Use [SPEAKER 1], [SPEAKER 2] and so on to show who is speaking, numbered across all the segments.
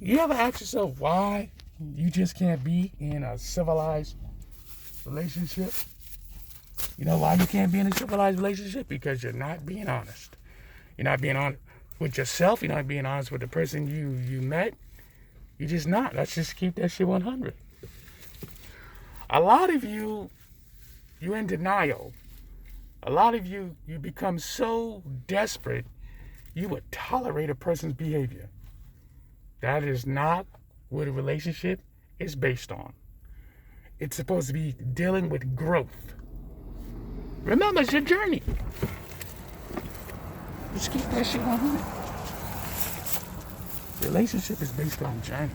[SPEAKER 1] You ever ask yourself why you just can't be in a civilized relationship? You know why you can't be in a civilized relationship? Because you're not being honest. You're not being honest with yourself. You're not being honest with the person you met. You're just not. Let's just keep that shit 100. A lot of you're in denial. A lot of you become so desperate, you would tolerate a person's behavior. That is not what a relationship is based on. It's supposed to be dealing with growth. Remember, it's your journey. Just keep that shit 100. Relationship is based on journey.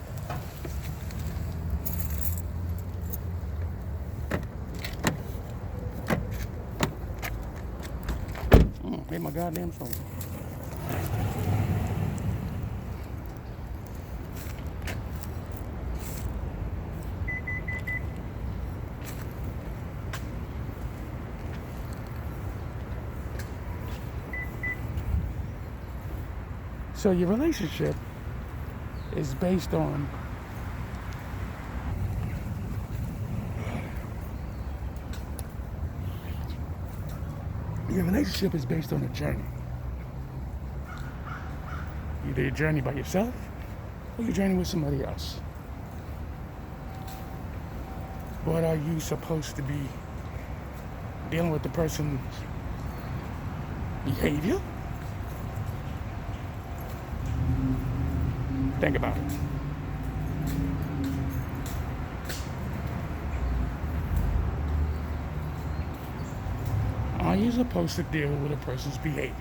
[SPEAKER 1] Made my goddamn phone. So your relationship is based on a journey. Either your journey by yourself or your journey with somebody else. But are you supposed to be dealing with the person's behavior? Think about it. Are you supposed to deal with a person's behavior?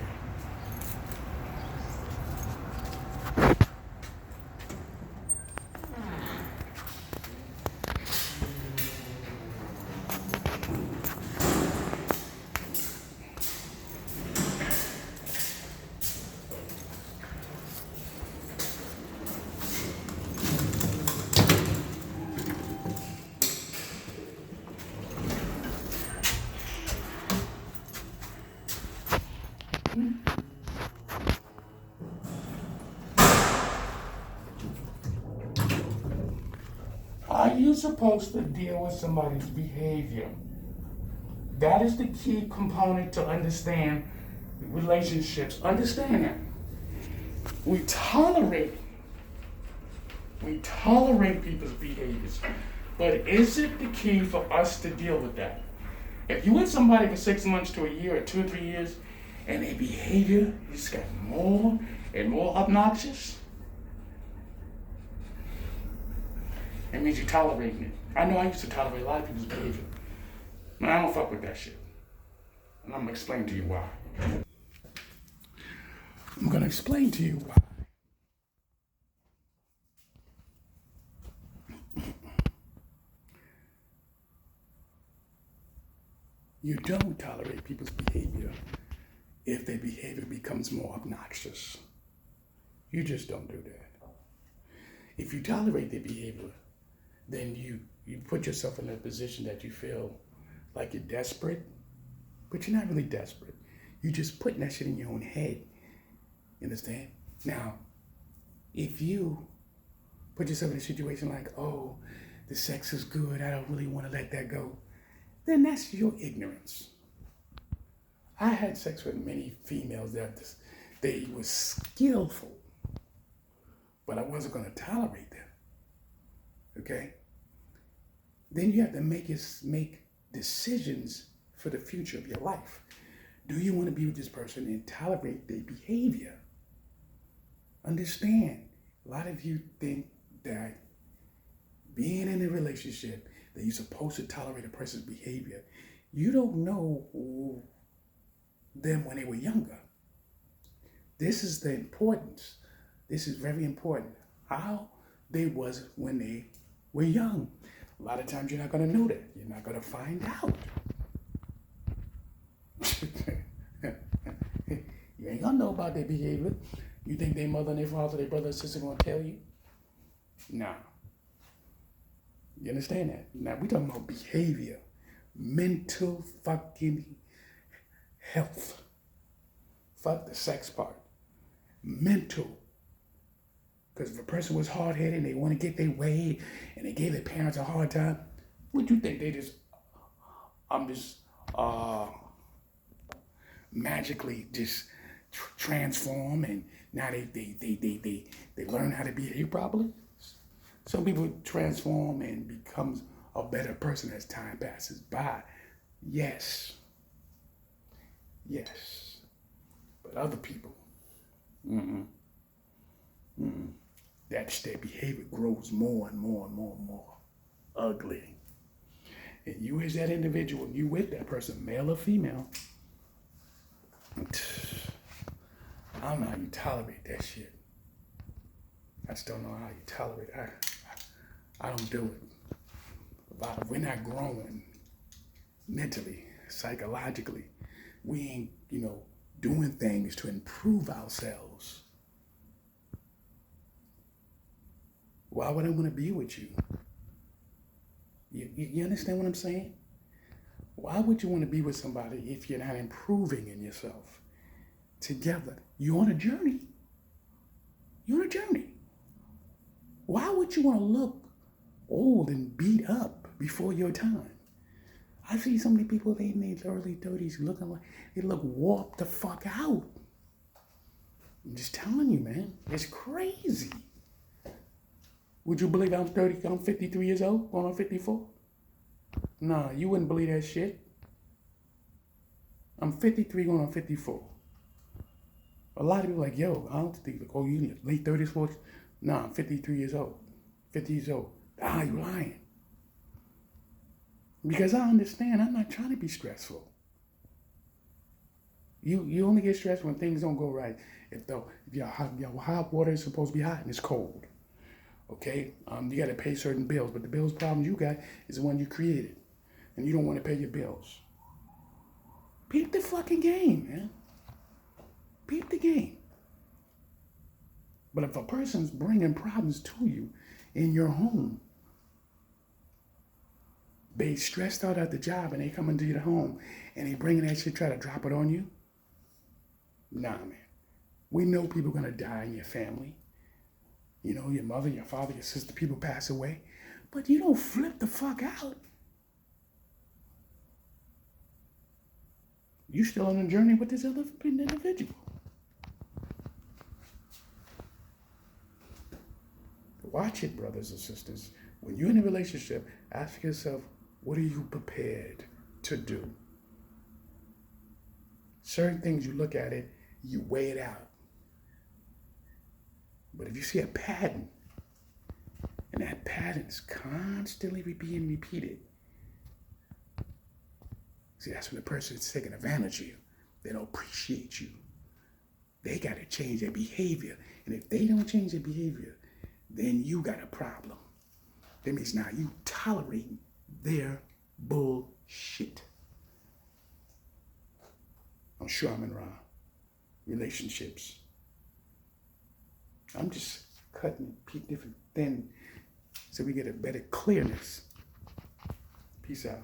[SPEAKER 1] Are you supposed to deal with somebody's behavior? That is the key component to understand relationships. Understand that. We tolerate people's behaviors. But is it the key for us to deal with that? If you with somebody for 6 months to a year or 2 or 3 years, and their behavior just got more and more obnoxious, it means you're tolerating it. I know I used to tolerate a lot of people's behavior. Man, I don't fuck with that shit. And I'm gonna explain to you why. I'm gonna explain to you why. You don't tolerate people's behavior if their behavior becomes more obnoxious. You just don't do that. If you tolerate their behavior, then you put yourself in a position that you feel like you're desperate, but you're not really desperate. You're just putting that shit in your own head. You understand? Now, if you put yourself in a situation like, oh, the sex is good, I don't really want to let that go, then that's your ignorance. I had sex with many females that they were skillful, but I wasn't going to tolerate them. Okay? Then you have to make decisions for the future of your life. Do you want to be with this person and tolerate their behavior? Understand, a lot of you think that being in a relationship, that you're supposed to tolerate a person's behavior. You don't know them when they were younger. This is the importance. This is very important. How they was when they were young. A lot of times you're not going to know that. You're not going to find out. You ain't going to know about their behavior. You think their mother and their father, their brother and sister going to tell you? No. You understand that? Now, we're talking about behavior. Mental fucking health. Fuck the sex part. Mental Because if a person was hard-headed and they want to get their way and they gave their parents a hard time, would you think they just, magically just transform and now they learn how to behave properly? Some people transform and becomes a better person as time passes by. Yes. But other people, that's their behavior grows more and more and more and more ugly. And you as that individual, you with that person, male or female, I don't know how you tolerate that shit. I just don't know how you tolerate it. I don't do it. If we're not growing mentally, psychologically, we ain't, doing things to improve ourselves. Why would I want to be with you? You understand what I'm saying? Why would you want to be with somebody if you're not improving in yourself? Together, you're on a journey. You're on a journey. Why would you want to look old and beat up before your time? I see so many people in their early 30s looking like they look warped the fuck out. I'm just telling you, man, it's crazy. Would you believe I'm 53 years old, going on 54? Nah, you wouldn't believe that shit. I'm 53 going on 54. A lot of people are like, yo, I don't think, you need late 30s, 40s. Nah, I'm 53 years old. 50 years old. Ah, you lying. Because I understand, I'm not trying to be stressful. You only get stressed when things don't go right. If your hot water is supposed to be hot and it's cold. Okay? You got to pay certain bills, but the bills problem you got is the one you created. And you don't want to pay your bills. Peep the fucking game, man. Peep the game. But if a person's bringing problems to you in your home, they stressed out at the job and they come into your home and they bringing that shit, try to drop it on you. Nah, man. We know people are going to die in your family. Your mother, your father, your sister, people pass away. But you don't flip the fuck out. You still on a journey with this other individual. Watch it, brothers and sisters. When you're in a relationship, ask yourself, what are you prepared to do? Certain things, you look at it, you weigh it out. But if you see a pattern, and that pattern is constantly being repeated, see, that's when the person is taking advantage of you. They don't appreciate you. They got to change their behavior. And if they don't change their behavior, then you got a problem. That means now you tolerating their bullshit. I'm sure I'm in wrong. Relationships. I'm just cutting different thin so we get a better clearness. Peace out.